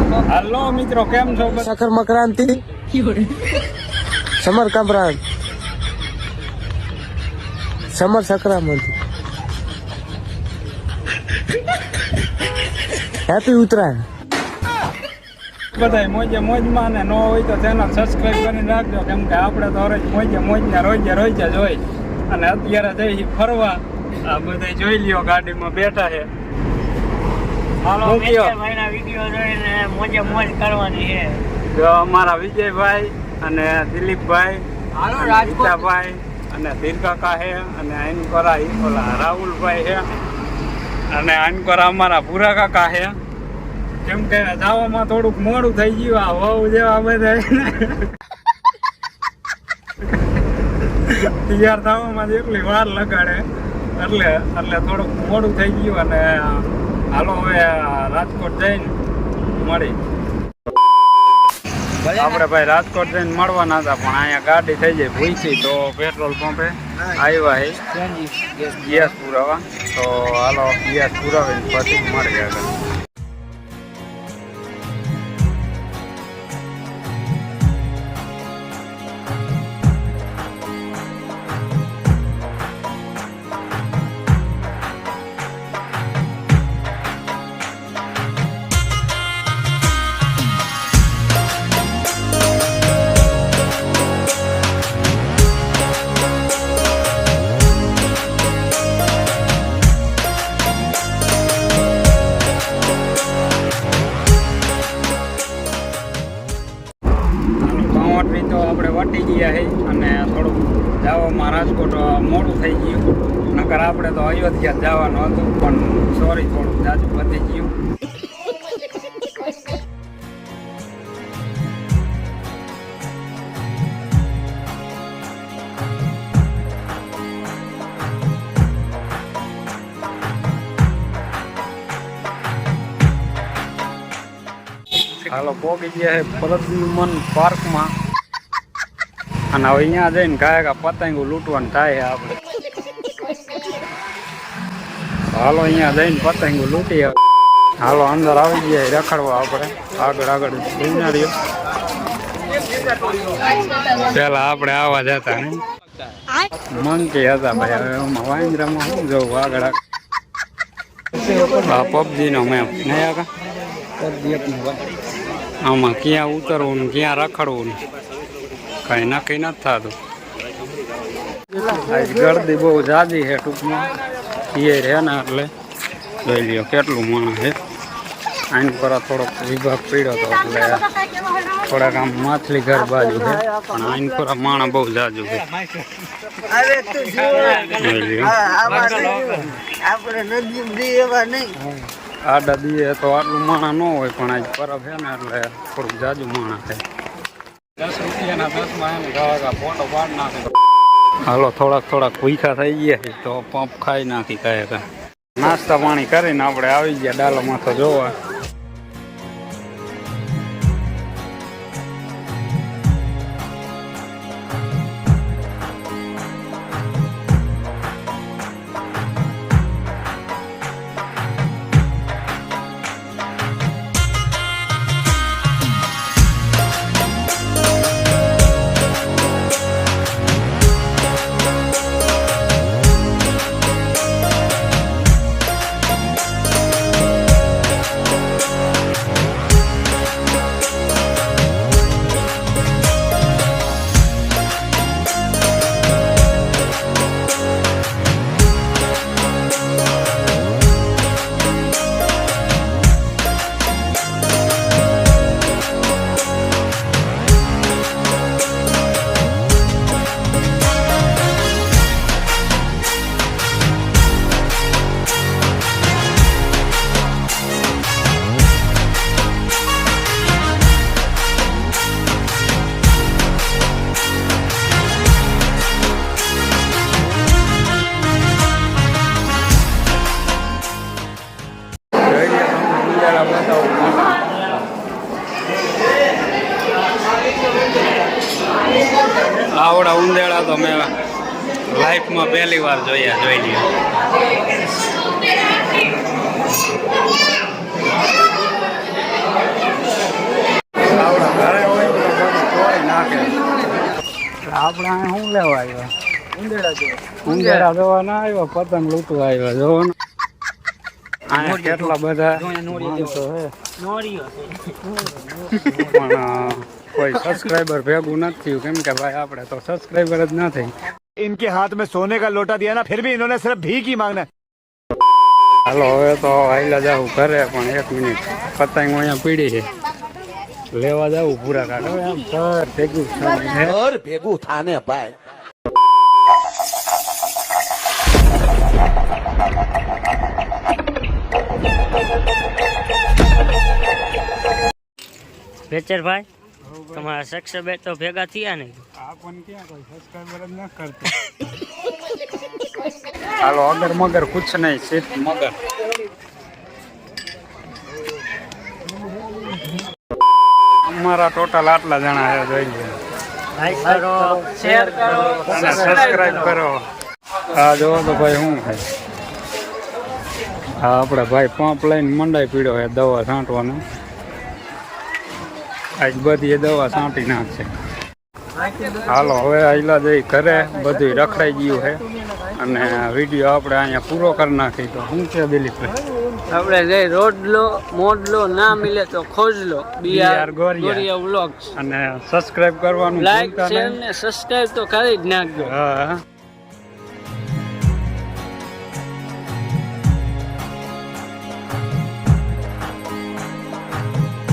Hello मित्रों केम छो साखर मकरांति समर कंप्रांत समर संक्रांति हैप्पी उत्तरायण बधाई मोजे मोजમાં ને નો હોય તો ચેનલ સબસ્ક્રાઇબ કરીને રાખજો કેમ કે આપણે તો હરેજ મોજે મોજના રોજે રોજે જોઈ અને અત્યારે જઈ ફરવા આ બધા જોઈ લ્યો ગાડીમાં બેઠા છે હાલો ભાઈના વિડિયો જોઈને મોજે મોજ કરવાની છે જો અમારા વિજયભાઈ અને દિલીપભાઈ હાલો રાજકોટભાઈ અને ધીરકાકા છે અને આઈનકોરા ઓલા રાહુલભાઈ છે અને આઈનકોરા અમારા પૂરા કાકા છે કેમ કે જવામાં થોડુંક મોડું થઈ ગયું આ વહુ જેવા બધા તૈયાર થવામાં એટલી વાર લગાડે એટલે થોડુંક મોડું થઈ ગયું અને હાલો હવે રાજકોટ જઈને મળી આપણે ભાઈ રાજકોટ જઈને મળવાના હતા પણ અહીંયા ગાડી થઈ જાય ભૂસી તો પેટ્રોલ પંપે આવ્યા છે ગેસ પુરાવા તો હાલો ગેસ પુરાવીને પછી મળી આગળ તો આપણે વટી ગયા છે અને થોડુંક જવામાં રાજકોટ મોડું થઈ ગયું નકર આપણે તો અયોધ્યા જવાનું હતું પણ સોરી થોડુંક જાજુ વધી ગયું હાલો પોગી ગયા છે પ્રદ્યુમન પાર્કમાં અને હવે અહીંયા જઈને કાંઈ પતંગો લૂંટવાનું થાય છે આપણે હાલો અહીંયા જઈને પતંગો લૂંટી હાલો અંદર આવી ગયા રખડવા આપણે આગળ સિનારીઓ પેલા આપણે આવા જતા ને મંકી હતા ભાઈ હવે એમાં વાંદરામાં શું જવું આગળ આ પબજી નો મેપ નહીં આગળ આમાં ક્યાં ઉતરવું ને ક્યાં રખડવું ને કઈ નક્કી નથી થતું ગરદી બહુ જાજી છે ટૂંકમાં એ રહે ને એટલે જોઈ લ્યો કેટલું માણસ છે આઈન પર થોડોક વિભાગ પીડ્યો હતો એટલે થોડાક આમ માછલી ઘર બાજુ છે પણ આઈન પર માણસ બહુ જાજુ છે આડા દીએ તો આટલું માણસ ન હોય પણ આજ પરબ છે ને એટલે થોડુંક જાજુ માણસ છે 10 રૂપિયાના 10 માં એમ ફોટો પાડ નાખે હાલો થોડાક ભૂખા થઈ ગયા તો પંપ ખાઈ નાખી કાંઈ નાસ્તા પાણી કરીને આપણે આવી ગયા ડાલામાં તો જોવા આવડા ઉંદેડા તો મેં લાઈફમાં પહેલી વાર જોઈ લ્યો. આપણે અહીં શું લેવા આવ્યા ઉંદેડા જોવા ના આવ્યા પતંગ લૂંટવા આવ્યા જોવો ને અહીંયા કેટલા બધા માણસો છે નોરીઓ પણ કોઈ સબસ્ક્રાઈબર ભેગું નથી થયું કેમ કે ભાઈ આપણે તો સબસ્ક્રાઈબર જ ના થઈ इनके हाथ में सोने का लोटा दिया ना फिर भी इन्होंने सिर्फ भीख ही मांगना હાલો હવે તો આઈલા જાવું ઘરે પણ 1 મિનિટ પતંગ અહીંયા પીડી છે લેવા જાવું પૂરા કાઢો એમ સર ભેગું છે और भेगू थाने भाई બેચરભાઈ તમારા સબસ્ક્રાઇબર તો ભેગા થયા ને આ પણ ક્યાં કોઈ સબસ્ક્રાઈબર જ ના કરતો હાલો અગર મગર કુછ નહીં સિર્ફ મગર અમારા ટોટલ આટલા જણા છે જોઈ લો લાઈક કરો શેર કરો અને સબસ્ક્રાઇબ કરો આ જોવો તો ભાઈ શું થાય હા આપણે ભાઈ પંપ લઈને મંડાઈ પીડ્યો છે દવા છાંટવાનો આજ બધી એ દવા છાંટી નાખશે હાલો હવે આઈલા જઈ ઘરે બધું રખડાઈ ગયું છે અને વિડીયો આપણે અહીંયા પૂરો કરી નાખી તો શું છે દિલીપભાઈ આપણે જઈ રોડ લો મોડ લો ના મિલે તો ખોજ લો BR ગોરિયા વ્લોગ્સ અને સબસ્ક્રાઇબ કરવાનું લાઈક ભૂલતા શેર નહીં ને સબસ્ક્રાઇબ તો કરી જ નાખજો હા